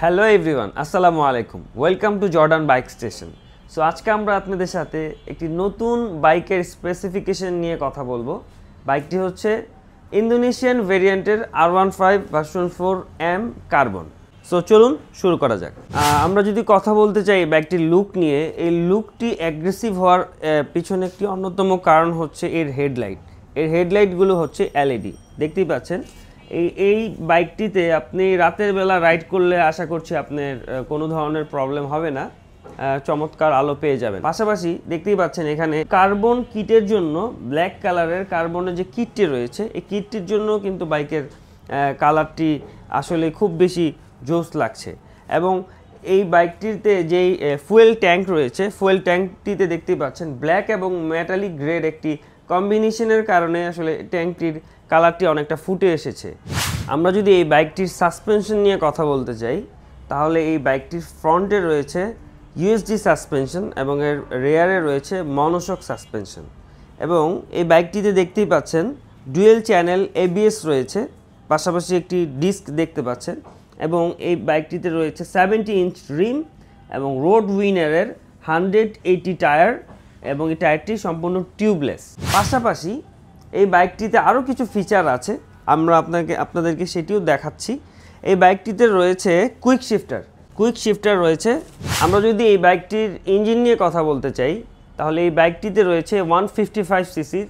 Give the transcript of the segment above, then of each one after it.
Hello everyone, আসসালামু আলাইকুম। Welcome to Jordan bike station. So আজকে আমরা আপনাদের সাথে একটি নতুন বাইকের স্পেসিফিকেশন নিয়ে কথা বলবো। বাইকটি হচ্ছে ইন্দোনেশিয়ান ভেরিয়েন্টের R15 version 4M carbon. So চলুন শুরু করা যাক। আমরা যদি কথা বলতে চাই বাইকটির লুক নিয়ে, এই লুকটি অ্যাগ্রেসিভ হওয়ার পিছনে একটি অন্যতম কারণ হচ্ছে এর হেডলাইট। এর হেডলাইটগুলো হচ্ছে LED, দেখতেই পাচ্ছেন। এই বাইকটিতে আপনি রাতের বেলা রাইড করলে আশা করছি আপনার কোনো ধরনের প্রবলেম হবে না, চমৎকার আলো পেয়ে যাবেন। পাশাপাশি দেখতেই পাচ্ছেন এখানে কার্বন কিটের জন্য ব্ল্যাক কালারের কার্বনের যে কিটটি রয়েছে, এই কিটটির জন্য কিন্তু বাইকের কালারটি আসলে খুব বেশি জোস লাগছে। এবং এই বাইকটিতে যেই ফুয়েল ট্যাঙ্ক রয়েছে, ফুয়েল ট্যাঙ্কটিতে দেখতেই পাচ্ছেন ব্ল্যাক এবং মেটালিক গ্রেড একটি কম্বিনেশনের কারণে আসলে ট্যাঙ্কটির কালারটি অনেকটা ফুটে এসেছে। আমরা যদি এই বাইকটির সাসপেনশন নিয়ে কথা বলতে চাই, তাহলে এই বাইকটির ফ্রন্টে রয়েছে USD সাসপেনশন এবং এর রেয়ারে রয়েছে মনোশক সাসপেনশন। এবং এই বাইকটিতে দেখতেই পাচ্ছেন ডুয়েল চ্যানেল ABS রয়েছে, পাশাপাশি একটি ডিস্ক দেখতে পাচ্ছেন। এবং এই বাইকটিতে রয়েছে 70 ইঞ্চ রিম এবং রোড উইনারের 180 টায়ার, এবং এই টায়ারটি সম্পূর্ণ টিউবলেস। পাশাপাশি এই বাইকটিতে আরও কিছু ফিচার আছে, আমরা আপনাদেরকে সেটিও দেখাচ্ছি। এই বাইকটিতে রয়েছে কুইক শিফটার রয়েছে। আমরা যদি এই বাইকটির ইঞ্জিন নিয়ে কথা বলতে চাই, তাহলে এই বাইকটিতে রয়েছে 155 সিসি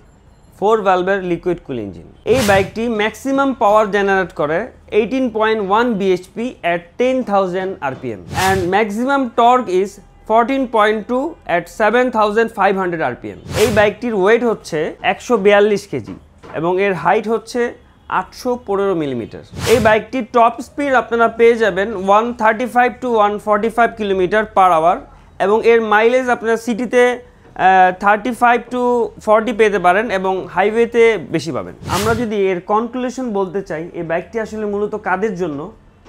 4 ভালভের লিকুইড কুল ইঞ্জিন। এই বাইকটি ম্যাক্সিমাম পাওয়ার জেনারেট করে 18.1 bhp at 10,000 rpm and maximum torque is 14.2 at 7,500 rpm। এই বাইকটির ওয়েট হচ্ছে 142 কেজি এবং এর হাইট হচ্ছে 815 মিলিমিটার। এই বাইকটির টপ স্পিড আপনারা পেয়ে যাবেন 135 to 145 কিলোমিটার পার আওয়ার, এবং এর মাইলেজ আপনারা সিটিতে 35 to 40 পেতে পারেন এবং হাইওয়েতে বেশি পাবেন। আমরা যদি এর কনক্লুশন বলতে চাই এই বাইকটি আসলে মূলত কাদের জন্য,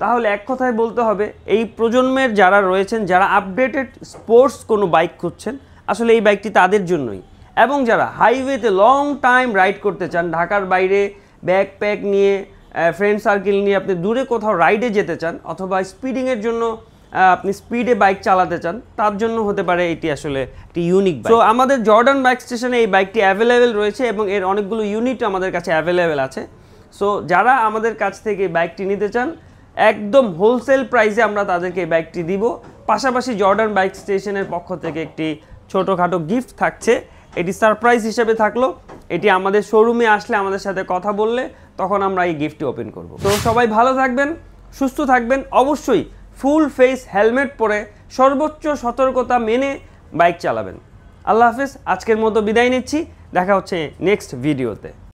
তাহলে এক কথায় বলতে হবে এই প্রজন্মের যারা রয়েছেন, যারা আপডেটেড স্পোর্টস কোনো বাইক খুঁজছেন, আসলে এই বাইকটি তাদের জন্যই। এবং যারা হাইওয়েতে লং টাইম রাইড করতে চান, ঢাকার বাইরে ব্যাকপ্যাক নিয়ে ফ্রেন্ড সার্কেল নিয়ে আপনি দূরে কোথাও রাইডে যেতে চান, অথবা স্পিডিংয়ের জন্য আপনি স্পিডে বাইক চালাতে চান, তার জন্য হতে পারে এটি আসলে একটি ইউনিক বাইক। তো আমাদের জর্ডান বাইক স্টেশনে এই বাইকটি অ্যাভেলেবেল রয়েছে এবং এর অনেকগুলো ইউনিট আমাদের কাছে অ্যাভেলেবেল আছে। সো যারা আমাদের কাছ থেকে বাইকটি নিতে চান, একদম হোলসেল প্রাইসে আমরা তাদেরকে এই বাইকটি দিব। পাশাপাশি জর্ডান বাইক স্টেশনের পক্ষ থেকে একটি ছোটোখাটো গিফট থাকছে, এটি সারপ্রাইজ হিসেবে থাকলো। এটি আমাদের শোরুমে আসলে আমাদের সাথে কথা বললে তখন আমরা এই গিফটটি ওপেন করব। তো সবাই ভালো থাকবেন, সুস্থ থাকবেন, অবশ্যই ফুল ফেস হেলমেট পরে সর্বোচ্চ সতর্কতা মেনে বাইক চালাবেন। আল্লাহ হাফেজ। আজকের মতো বিদায় নিচ্ছি, দেখা হচ্ছে নেক্সট ভিডিওতে।